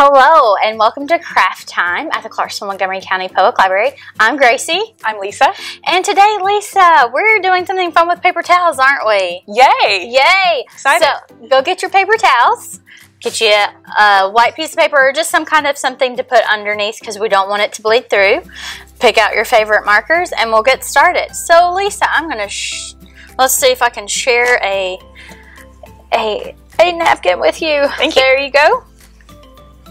Hello and welcome to Craft Time at the Clarksville-Montgomery County Public Library. I'm Gracie. I'm Lisa. And today, Lisa, we're doing something fun with paper towels, aren't we? Yay! Yay! Excited. So, go get your paper towels. Get you a white piece of paper or just some kind of something to put underneath because we don't want it to bleed through. Pick out your favorite markers and we'll get started. So, Lisa, I'm going to, let's see if I can share a napkin with you. Thank you. There you go.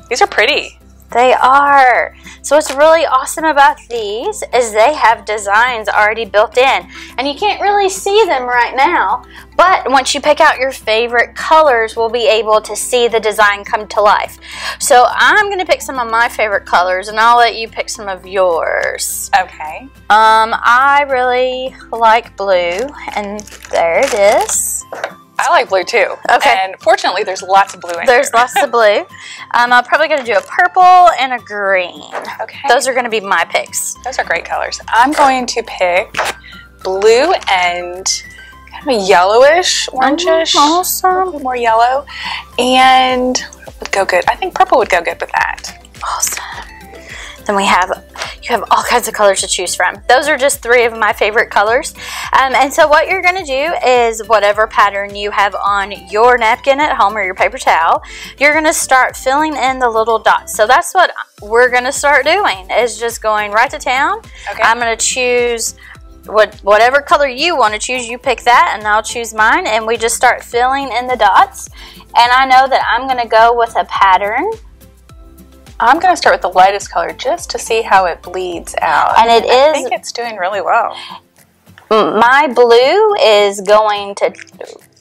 These are pretty. They are. So what's really awesome about these is they have designs already built in. And you can't really see them right now, but once you pick out your favorite colors, we'll be able to see the design come to life. So I'm going to pick some of my favorite colors and I'll let you pick some of yours. Okay. I really like blue, and there it is. I like blue too. Okay. And fortunately, there's lots of blue in There's here. lots of blue. I'm probably going to do a purple and a green. Okay. Those are going to be my picks. Those are great colors. I'm going to pick blue and kind of a yellowish, orangish. Awesome. A little more yellow. And what would go good? I think purple would go good with that. Awesome. Then you have all kinds of colors to choose from. Those are just 3 of my favorite colors. And so what you're going to do is whatever pattern you have on your napkin at home or your paper towel, you're going to start filling in the little dots. So that's what we're going to start doing, is just going right to town. Okay. I'm going to choose whatever color you want to choose. You pick that and I'll choose mine, and we just start filling in the dots. And I know that I'm going to go with a pattern. I'm going to start with the lightest color just to see how it bleeds out. And I think it's doing really well. My blue is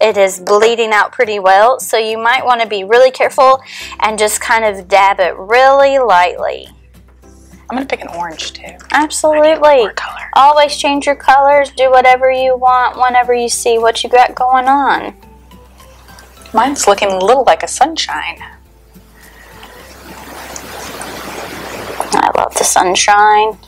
it is bleeding out pretty well, so you might want to be really careful and just kind of dab it really lightly. I'm going to pick an orange too. Absolutely. More color. Always change your colors, do whatever you want whenever you see what you got going on. Mine's looking a little like a sunshine. I love the sunshine.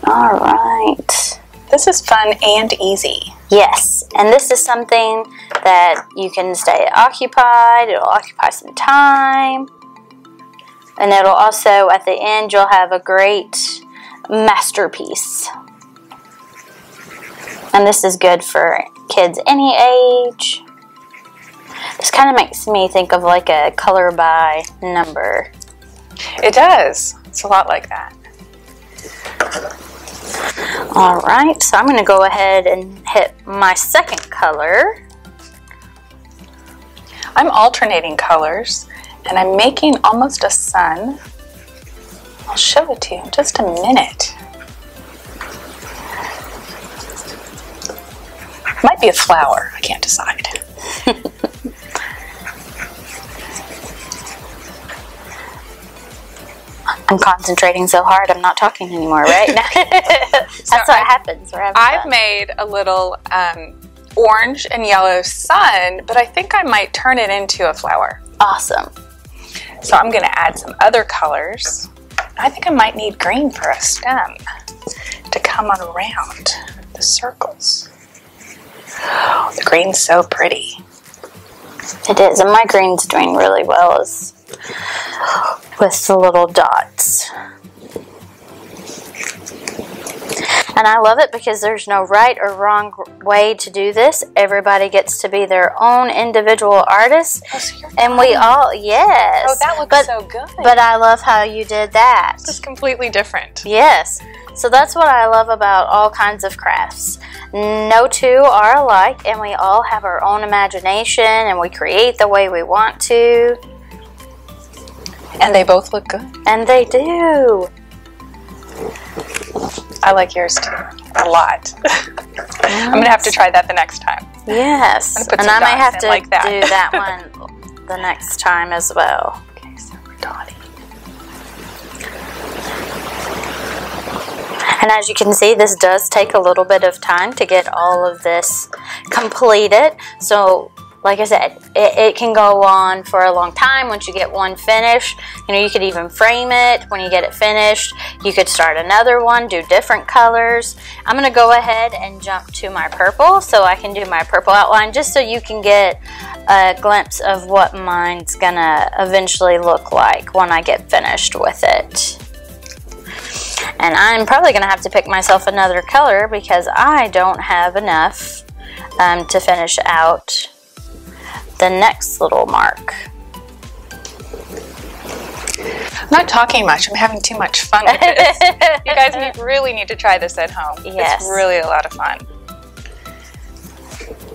All right. This is fun and easy. Yes, and this is something that you can stay occupied. It'll occupy some time. And it'll also, at the end, you'll have a great masterpiece. And this is good for kids any age. This kind of makes me think of like a color by number. It does. It's a lot like that. All right, so I'm going to go ahead and hit my second color. I'm alternating colors, and I'm making almost a sun. I'll show it to you in just a minute. Might be a flower. I can't decide. I'm concentrating so hard I'm not talking anymore, right? That's what happens. I've made a little orange and yellow sun, but I think I might turn it into a flower. Awesome. So I'm going to add some other colors. I think I might need green for a stem to come on around the circles. Oh, the green's so pretty. It is, and my green's doing really well with the little dots. And I love it because there's no right or wrong way to do this. Everybody gets to be their own individual artist. Oh, so you're and we all, yes. Oh, that looks so good. But I love how you did that. This is completely different. Yes. So that's what I love about all kinds of crafts. No two are alike, and we all have our own imagination, and we create the way we want to. And they both look good. And they do. I like yours too, a lot. I'm going to have to try that the next time. Yes, and I may have to like that. do that one the next time as well. Okay, so we're dotting. And as you can see, this does take a little bit of time to get all of this completed. So like I said, it can go on for a long time. Once you get one finished, you know, you could even frame it. When you get it finished, you could start another one, do different colors. I'm going to go ahead and jump to my purple so I can do my purple outline, just so you can get a glimpse of what mine's going to eventually look like when I get finished with it. And I'm probably going to have to pick myself another color because I don't have enough to finish out the next little mark. I'm not talking much. I'm having too much fun with this. You guys really need to try this at home. Yes. It's really a lot of fun.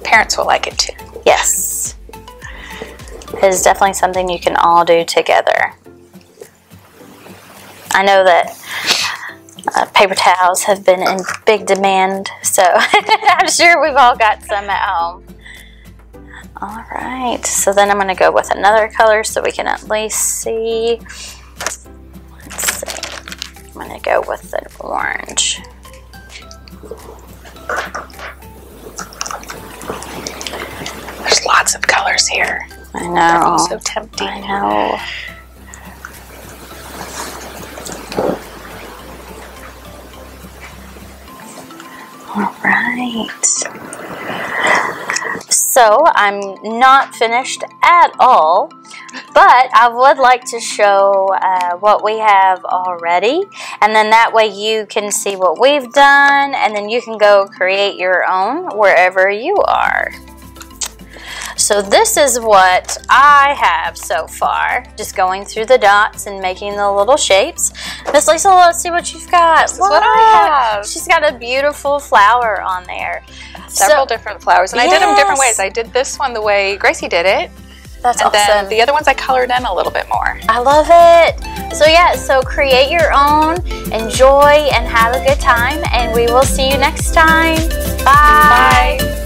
Parents will like it too. Yes. It is definitely something you can all do together. I know that paper towels have been in big demand, so I'm sure we've all got some at home. All right, so then I'm going to go with another color so we can at least see. Let's see. I'm going to go with an orange. There's lots of colors here. I know. They're all so tempting. I know. All right. So I'm not finished at all, but I would like to show what we have already, and then that way you can see what we've done, and then you can go create your own wherever you are. So this is what I have so far, just going through the dots and making the little shapes. Miss Lisa, let's see what you've got. This is what I have. She's got a beautiful flower on there. Several different flowers, and I did them different ways. I did this one the way Gracie did it. That's and awesome. Then the other ones I colored in a little bit more. I love it. So yeah, so create your own, enjoy, and have a good time, and we will see you next time. Bye. Bye.